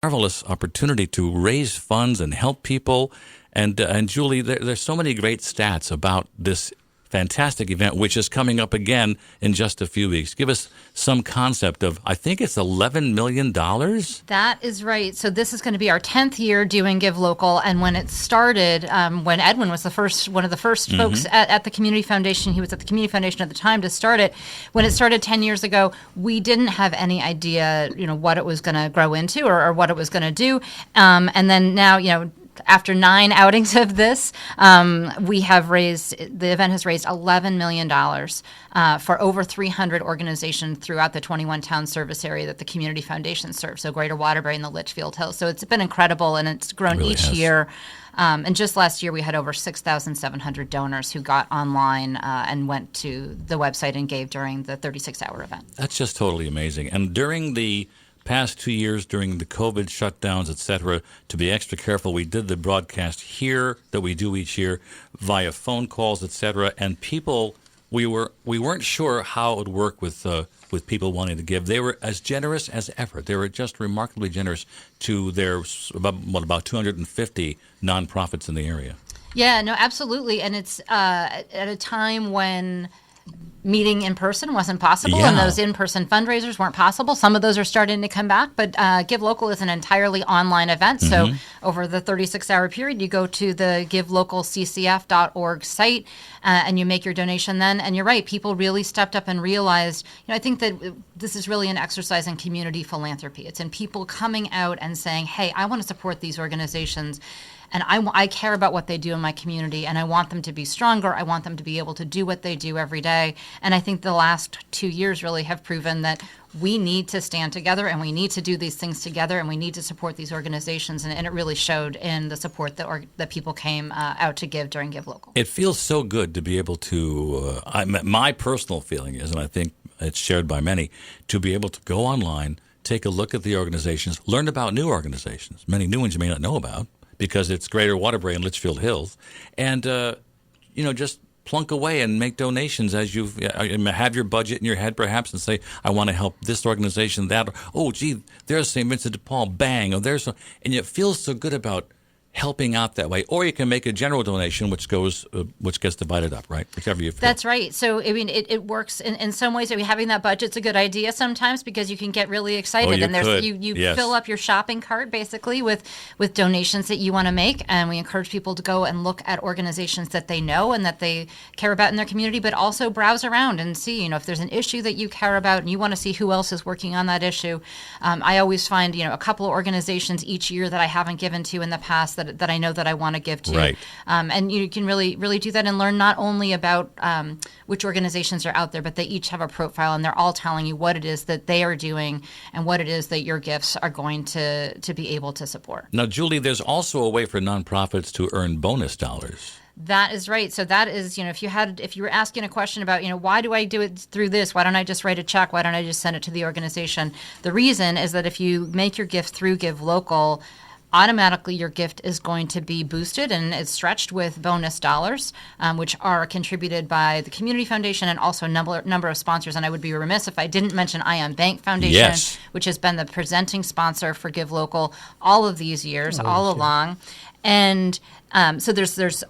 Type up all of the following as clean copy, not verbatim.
marvelous opportunity to raise funds and help people. And Julie, there's so many great stats about this fantastic event, which is coming up again in just a few weeks. Give us some concept of, I think it's $11 million? That is right. So this is going to be our 10th year doing Give Local. And when it started, when Edwin was one of the first folks at the Community Foundation, he was at the Community Foundation at the time to start it. When it started 10 years ago, we didn't have any idea, what it was going to grow into or what it was going to do. And then now, after 9 outings of this, the event has raised $11 million for over 300 organizations throughout the 21-town service area that the Community Foundation serves, so Greater Waterbury and the Litchfield Hills. So it's been incredible, and it's grown really each year. And just last year, we had over 6,700 donors who got online and went to the website and gave during the 36-hour event. That's just totally amazing. And during the past 2 years, during the COVID shutdowns, etc., to be extra careful, we did the broadcast here that we do each year via phone calls, etc. And people, we weren't sure how it would work with people wanting to give. They were as generous as ever. They were just remarkably generous to their about 250 nonprofits in the area. Yeah, no, absolutely. And it's at a time when meeting in person wasn't possible, and those in-person fundraisers weren't possible. Some of those are starting to come back, but Give Local is an entirely online event. So over the 36-hour period, you go to the givelocalccf.org site and you make your donation then. And you're right, people really stepped up and realized, I think that this is really an exercise in community philanthropy. It's in people coming out and saying, hey, I want to support these organizations. And I care about what they do in my community, and I want them to be stronger. I want them to be able to do what they do every day. And I think the last 2 years really have proven that we need to stand together, and we need to do these things together, and we need to support these organizations. And it really showed in the support that people came out to give during Give Local. It feels so good to be able to, my personal feeling is, and I think it's shared by many, to be able to go online, take a look at the organizations, learn about new organizations, many new ones you may not know about, because it's Greater Waterbury and Litchfield Hills, and just plunk away and make donations as you have your budget in your head, perhaps, and say, I want to help this organization, that. Oh, gee, there's St. Vincent de Paul, bang! Oh, and it feels so good about helping out that way. Or you can make a general donation, which gets divided up, right? Whichever you feel. That's right. So, I mean, it works in some ways. Having that budget's a good idea sometimes because you can get really excited. You fill up your shopping cart, basically, with donations that you want to make. And we encourage people to go and look at organizations that they know and that they care about in their community, but also browse around and see, if there's an issue that you care about and you want to see who else is working on that issue. I always find, a couple of organizations each year that I haven't given to in the past that I know that I want to give to. Right. And you can really do that and learn not only about which organizations are out there, but they each have a profile and they're all telling you what it is that they are doing and what it is that your gifts are going to be able to support. Now, Julie, there's also a way for nonprofits to earn bonus dollars. That is right. So that is, if you were asking a question about, why do I do it through this? Why don't I just write a check? Why don't I just send it to the organization? The reason is that if you make your gift through Give Local, automatically your gift is going to be boosted and it's stretched with bonus dollars, which are contributed by the Community Foundation and also a number of sponsors. And I would be remiss if I didn't mention Ion Bank Foundation, which has been the presenting sponsor for Give Local all of these years, along. And so there's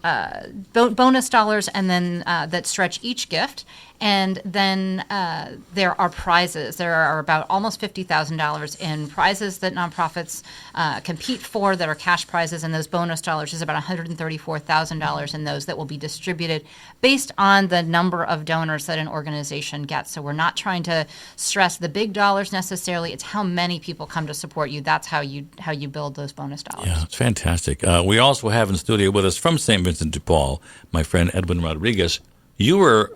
bonus dollars and then that stretch each gift. And then there are prizes. There are about almost $50,000 in prizes that nonprofits compete for that are cash prizes, and those bonus dollars is about $134,000 in those that will be distributed based on the number of donors that an organization gets. So we're not trying to stress the big dollars necessarily. It's how many people come to support you. That's how you build those bonus dollars. Yeah, it's fantastic. We also have in studio with us from St. Vincent de Paul, my friend Edwin Rodriguez. You were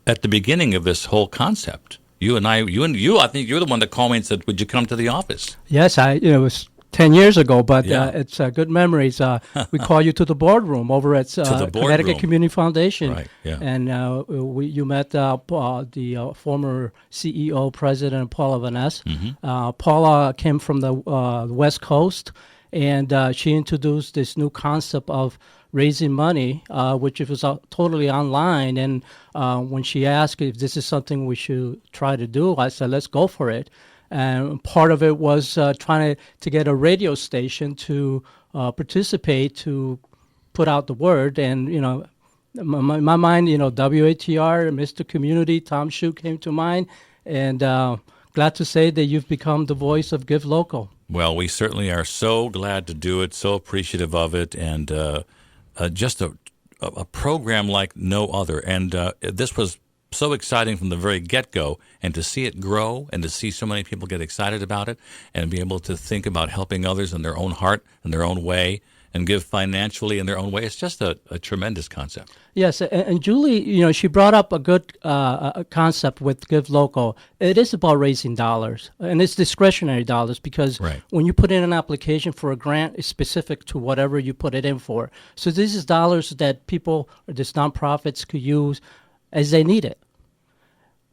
at the beginning of this whole concept. I think you're the one that called me and said, would you come to the office? Yes, it was 10 years ago, but it's good memories. We call you to the boardroom over at Connecticut Community Foundation. Right, yeah. And you met the former CEO, President Paula Van Ness. Paula came from the West Coast, and she introduced this new concept of raising money, which was totally online. And when she asked if this is something we should try to do, I said, let's go for it. And part of it was trying to get a radio station to participate, to put out the word. And, in my mind, WATR, Mr. Community, Tom Shute came to mind. And glad to say that you've become the voice of Give Local. Well, we certainly are so glad to do it, so appreciative of it, and just a program like no other. And this was so exciting from the very get-go, and to see it grow and to see so many people get excited about it and be able to think about helping others in their own heart, in their own way, and give financially in their own way. It's just a tremendous concept. Yes, and Julie, she brought up a good concept with Give Local. It is about raising dollars, and it's discretionary dollars because when you put in an application for a grant, it's specific to whatever you put it in for. So this is dollars that people or these nonprofits could use as they need it.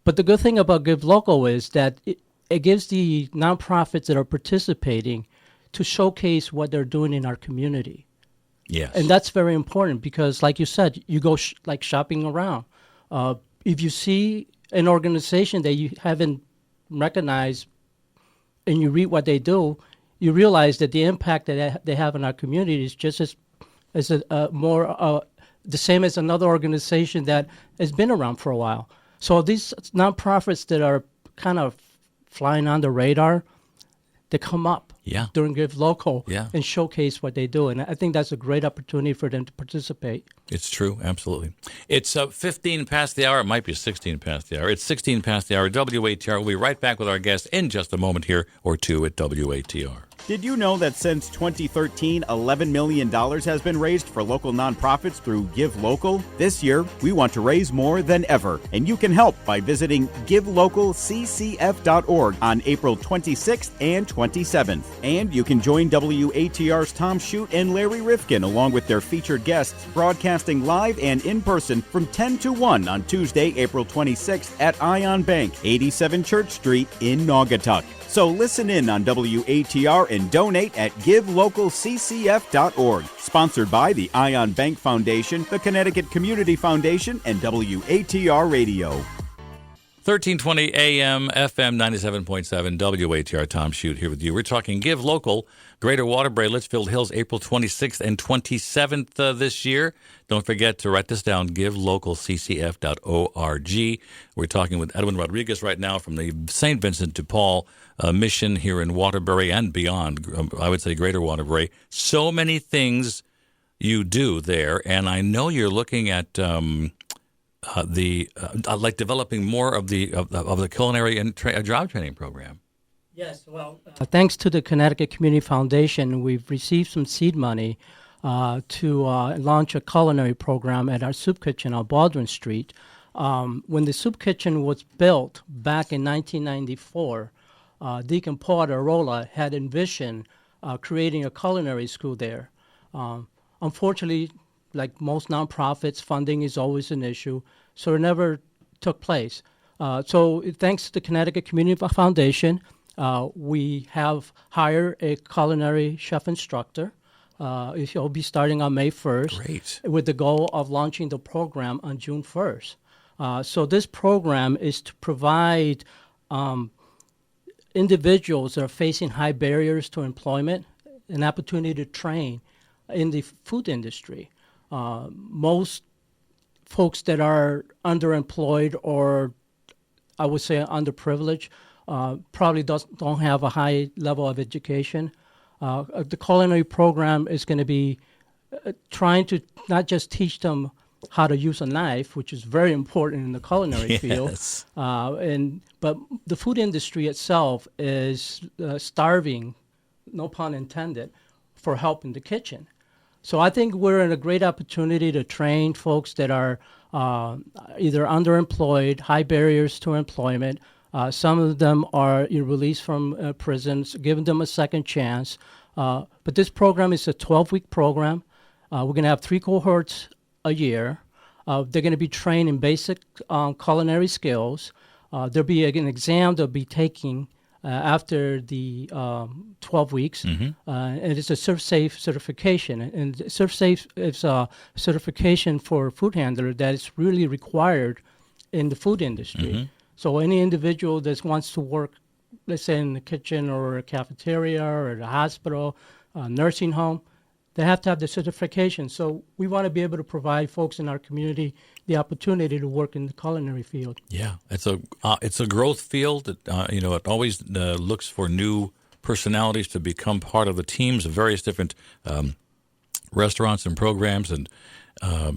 But the good thing about Give Local is that it gives the nonprofits that are participating to showcase what they're doing in our community. Yes. And that's very important because, like you said, you go like shopping around. If you see an organization that you haven't recognized and you read what they do, you realize that the impact that they have in our community is just as more the same as another organization that has been around for a while. So these nonprofits that are kind of flying on the radar, they come up during Give Local and showcase what they do. And I think that's a great opportunity for them to participate. It's true, absolutely. It's 15 past the hour. It might be 16 past the hour. It's 16 past the hour. WATR. We'll be right back with our guest in just a moment here or two at WATR. Did you know that since 2013, $11 million has been raised for local nonprofits through Give Local? This year, we want to raise more than ever, and you can help by visiting givelocalccf.org on April 26th and 27th. And you can join WATR's Tom Shute and Larry Rifkin along with their featured guests broadcasting live and in person from 10 to 1 on Tuesday, April 26th at Ion Bank, 87 Church Street in Naugatuck. So listen in on WATR and donate at givelocalccf.org. Sponsored by the Ion Bank Foundation, the Connecticut Community Foundation, and WATR Radio. 1320 AM, FM 97.7, WATR. Tom Shute here with you. We're talking Give Local, Greater Waterbury, Litchfield Hills, April 26th and 27th this year. Don't forget to write this down, givelocalccf.org. We're talking with Edwin Rodriguez right now from the St. Vincent de Paul mission here in Waterbury and beyond, I would say Greater Waterbury. So many things you do there, and I know you're looking at like developing more of the culinary and job training program. Yes, well, thanks to the Connecticut Community Foundation, we've received some seed money to launch a culinary program at our soup kitchen on Baldwin Street. When the soup kitchen was built back in 1994, Deacon Paul Arola had envisioned creating a culinary school there. Unfortunately, like most nonprofits, funding is always an issue, so it never took place. So thanks to the Connecticut Community Foundation, we have hired a culinary chef instructor. He'll be starting on May 1st. Great. With the goal of launching the program on June 1st. So this program is to provide individuals that are facing high barriers to employment an opportunity to train in the food industry. Most folks that are underemployed or I would say underprivileged probably don't have a high level of education. The culinary program is going to be trying to not just teach them how to use a knife, which is very important in the culinary field, but the food industry itself is starving, no pun intended, for help in the kitchen. So I think we're in a great opportunity to train folks that are either underemployed, high barriers to employment. Some of them are released from prisons, giving them a second chance. But this program is a 12-week program. We're going to have 3 cohorts a year. They're going to be trained in basic culinary skills. There'll be an exam they'll be taking after the 12 weeks, and it's a ServSafe certification. And ServSafe is a certification for food handler that is really required in the food industry. So any individual that wants to work let's say in the kitchen or a cafeteria or the hospital, nursing home, they have to have the certification. So we want to be able to provide folks in our community the opportunity to work in the culinary field. Yeah, it's a growth field. That, it always looks for new personalities to become part of the teams of various different restaurants and programs, and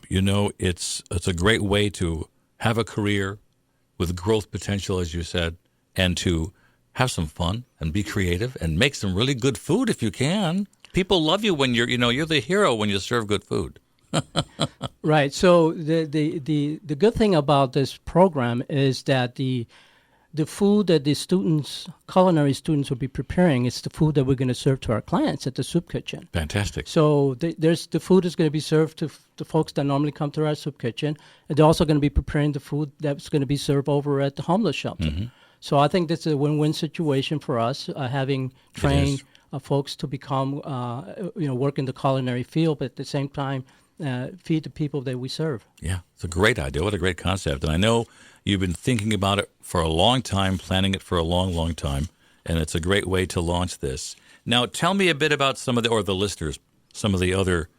it's a great way to have a career with growth potential, as you said, and to have some fun and be creative and make some really good food if you can. People love you when you're the hero when you serve good food. Right. So the good thing about this program is that the food that the culinary students will be preparing is the food that we're going to serve to our clients at the soup kitchen. Fantastic. So the food is going to be served to the folks that normally come to our soup kitchen, and they're also going to be preparing the food that's going to be served over at the homeless shelter. Mm-hmm. So I think this is a win-win situation for us, having trained folks to become, work in the culinary field, but at the same time, feed the people that we serve. Yeah, it's a great idea. What a great concept. And I know you've been thinking about it for a long time, planning it for a long, long time, and it's a great way to launch this. Now, tell me a bit about some of the listeners, some of the other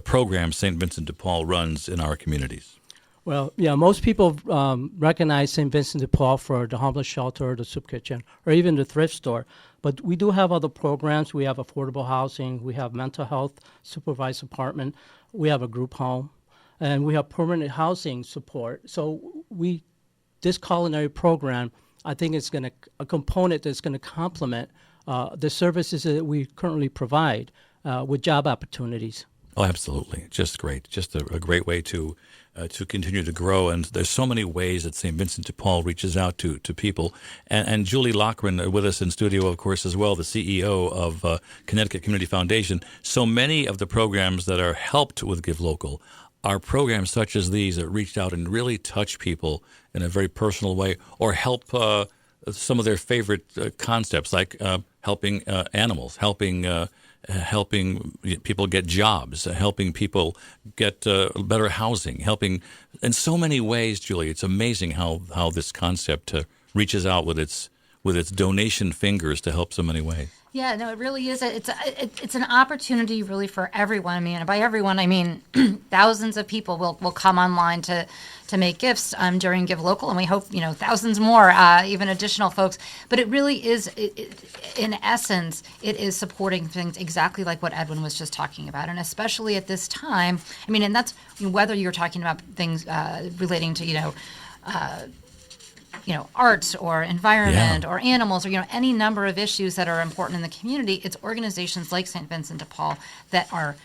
programs St. Vincent de Paul runs in our communities. Well, yeah, most people recognize St. Vincent de Paul for the homeless shelter, or the soup kitchen, or even the thrift store. But we do have other programs. We have affordable housing. We have mental health supervised apartment. We have a group home. And we have permanent housing support. So this culinary program, I think it's a component that's going to complement the services that we currently provide with job opportunities. Oh, absolutely. Just great. Just a great way to continue to grow. And there's so many ways that St. Vincent de Paul reaches out to people. And Julie Lochran with us in studio, of course, as well, the CEO of Connecticut Community Foundation. So many of the programs that are helped with Give Local are programs such as these that reached out and really touch people in a very personal way, or help some of their favorite concepts, like helping animals, helping people get jobs, helping people get better housing, helping in so many ways, Julie. It's amazing how this concept reaches out with its donation fingers to help so many ways. Yeah, no, it really is. It's an opportunity really for everyone. I mean, and by everyone, I mean thousands of people will come online to make gifts during Give Local, and we hope thousands more, even additional folks. But it really is, in essence, it is supporting things exactly like what Edwin was just talking about, and especially at this time. I mean, and that's whether you're talking about things relating to arts or environment or animals, or any number of issues that are important in the community. It's organizations like St. Vincent de Paul that are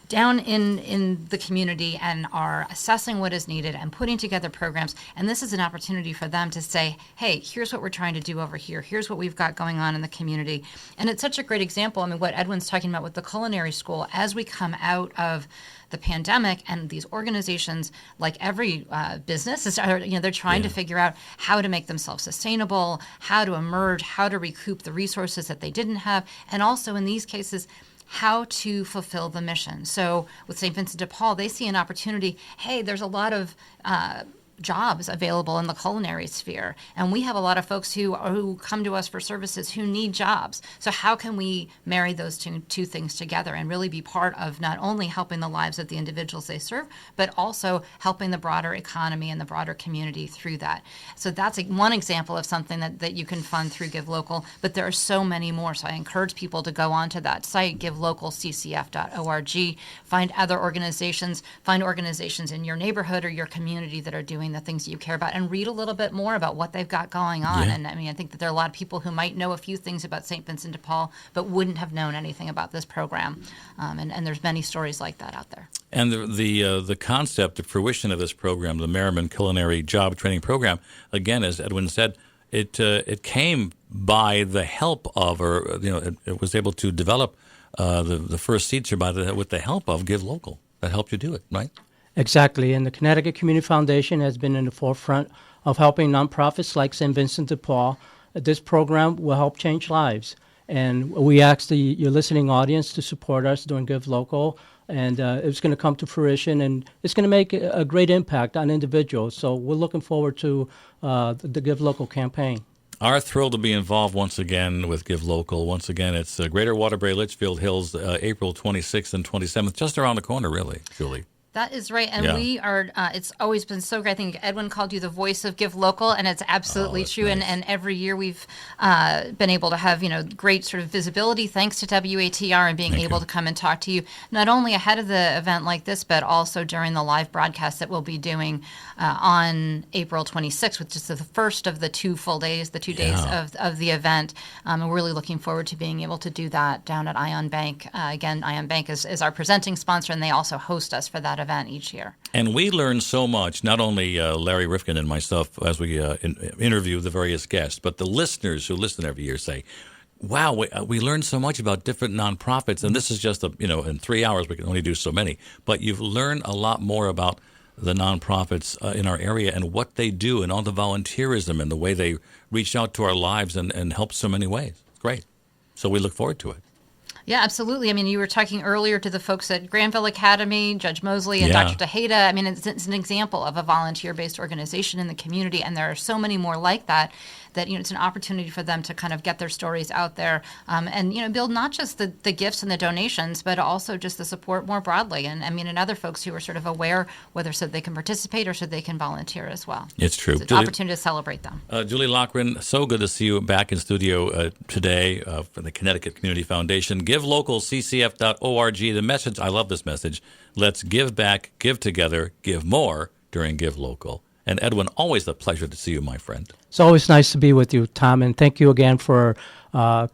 down in the community and are assessing what is needed and putting together programs. And this is an opportunity for them to say, hey, here's what we're trying to do over here. Here's what we've got going on in the community. And it's such a great example. I mean, what Edwin's talking about with the culinary school, as we come out of the pandemic, and these organizations, like every business, they're trying to figure out how to make themselves sustainable, how to emerge, how to recoup the resources that they didn't have, and also in these cases, how to fulfill the mission. So with St. Vincent de Paul, they see an opportunity. Hey, there's a lot of jobs available in the culinary sphere, and we have a lot of folks who come to us for services who need jobs. So how can we marry those two things together and really be part of not only helping the lives of the individuals they serve, but also helping the broader economy and the broader community through that? So that's one example of something that you can fund through Give Local, but there are so many more. So I encourage people to go onto that site, givelocalccf.org, find other organizations, find organizations in your neighborhood or your community that are doing the things that you care about, and read a little bit more about what they've got going on. And I mean, I think that there are a lot of people who might know a few things about St. Vincent de Paul, but wouldn't have known anything about this program. And there's many stories like that out there. And the concept, the fruition of this program, the Merriman Culinary Job Training Program, again, as Edwin said, it came by the help of, or it was able to develop the first seeds here with the help of Give Local. That helped you do it, right? Exactly, and the Connecticut Community Foundation has been in the forefront of helping nonprofits like St. Vincent de Paul. This program will help change lives, and we ask your listening audience to support us during Give Local, and it's going to come to fruition, and it's going to make a great impact on individuals. So we're looking forward to the Give Local campaign. Are thrilled to be involved once again with Give Local. Once again, it's Greater Waterbury, Litchfield Hills, April 26th and 27th, just around the corner, really, Julie. That is right. And Yeah. we are, it's always been so great. I think Edwin called you the voice of Give Local, and it's absolutely that's true. nice. And every year we've been able to have, great sort of visibility thanks to WATR and being Thank able you. to come and talk to you, not only ahead of the event like this, but also during the live broadcast that we'll be doing on April 26th, which is the first of the 2 full days, the 2 days Yeah. of the event. And we're really looking forward to being able to do that down at Ion Bank. Again, Ion Bank is our presenting sponsor, and they also host us for that event each year. And we learn so much, not only Larry Rifkin and myself as we interview the various guests, but the listeners who listen every year say, wow, we learn so much about different nonprofits. And this is just, in 3 hours, we can only do so many. But you've learned a lot more about the nonprofits in our area and what they do and all the volunteerism and the way they reach out to our lives and help so many ways. It's great. So we look forward to it. Yeah, absolutely. I mean, you were talking earlier to the folks at Granville Academy, Judge Mosley, and Yeah. Dr. Tejeda. I mean, it's an example of a volunteer-based organization in the community, and there are so many more like that, it's an opportunity for them to kind of get their stories out there and, build not just the gifts and the donations, but also just the support more broadly. And, and other folks who are sort of aware whether so they can participate or so they can volunteer as well. It's true. So it's an opportunity to celebrate them. Julie Lochran, so good to see you back in studio today for the Connecticut Community Foundation. GiveLocalCCF.org. The message, I love this message. Let's give back, give together, give more during Give Local. And Edwin, always a pleasure to see you, my friend. It's always nice to be with you, Tom, and thank you again for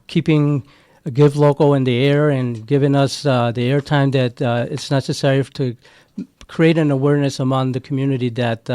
keeping Give Local in the air and giving us the airtime that it's necessary to create an awareness among the community that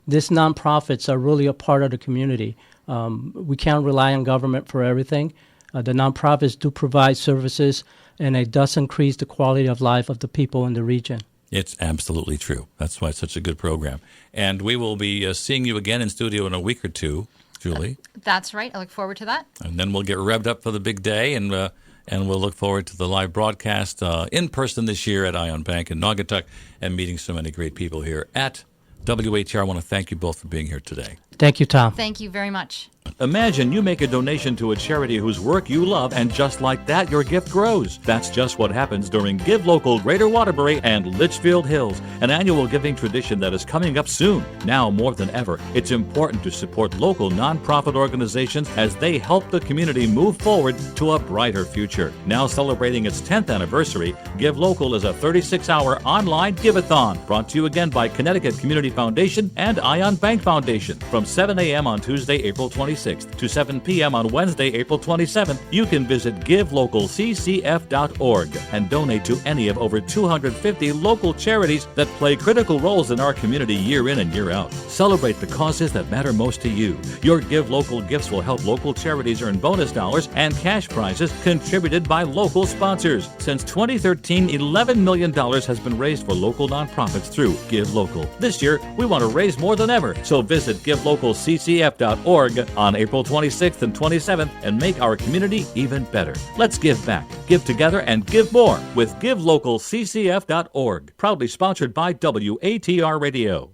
these nonprofits are really a part of the community. We can't rely on government for everything. The nonprofits do provide services, and it does increase the quality of life of the people in the region. It's absolutely true. That's why it's such a good program. And we will be seeing you again in studio in a week or two, Julie. That's right. I look forward to that. And then we'll get revved up for the big day, and we'll look forward to the live broadcast in person this year at Ion Bank in Naugatuck and meeting so many great people here at WATR. I want to thank you both for being here today. Thank you, Tom. Thank you very much. Imagine you make a donation to a charity whose work you love, and just like that, your gift grows. That's just what happens during Give Local Greater Waterbury and Litchfield Hills, an annual giving tradition that is coming up soon. Now more than ever, it's important to support local nonprofit organizations as they help the community move forward to a brighter future. Now celebrating its 10th anniversary, Give Local is a 36-hour online Give-a-Thon, brought to you again by Connecticut Community Foundation and Ion Bank Foundation. From 7 a.m. on Tuesday, April 26th to 7 p.m. on Wednesday, April 27th, you can visit GiveLocalCCF.org and donate to any of over 250 local charities that play critical roles in our community year in and year out. Celebrate the causes that matter most to you. Your Give Local gifts will help local charities earn bonus dollars and cash prizes contributed by local sponsors. Since 2013, $11 million has been raised for local nonprofits through Give Local. This year, we want to raise more than ever, so visit GiveLocalCCF.org on April 26th and 27th and make our community even better. Let's give back, give together, and give more with GiveLocalCCF.org. Proudly sponsored by WATR Radio.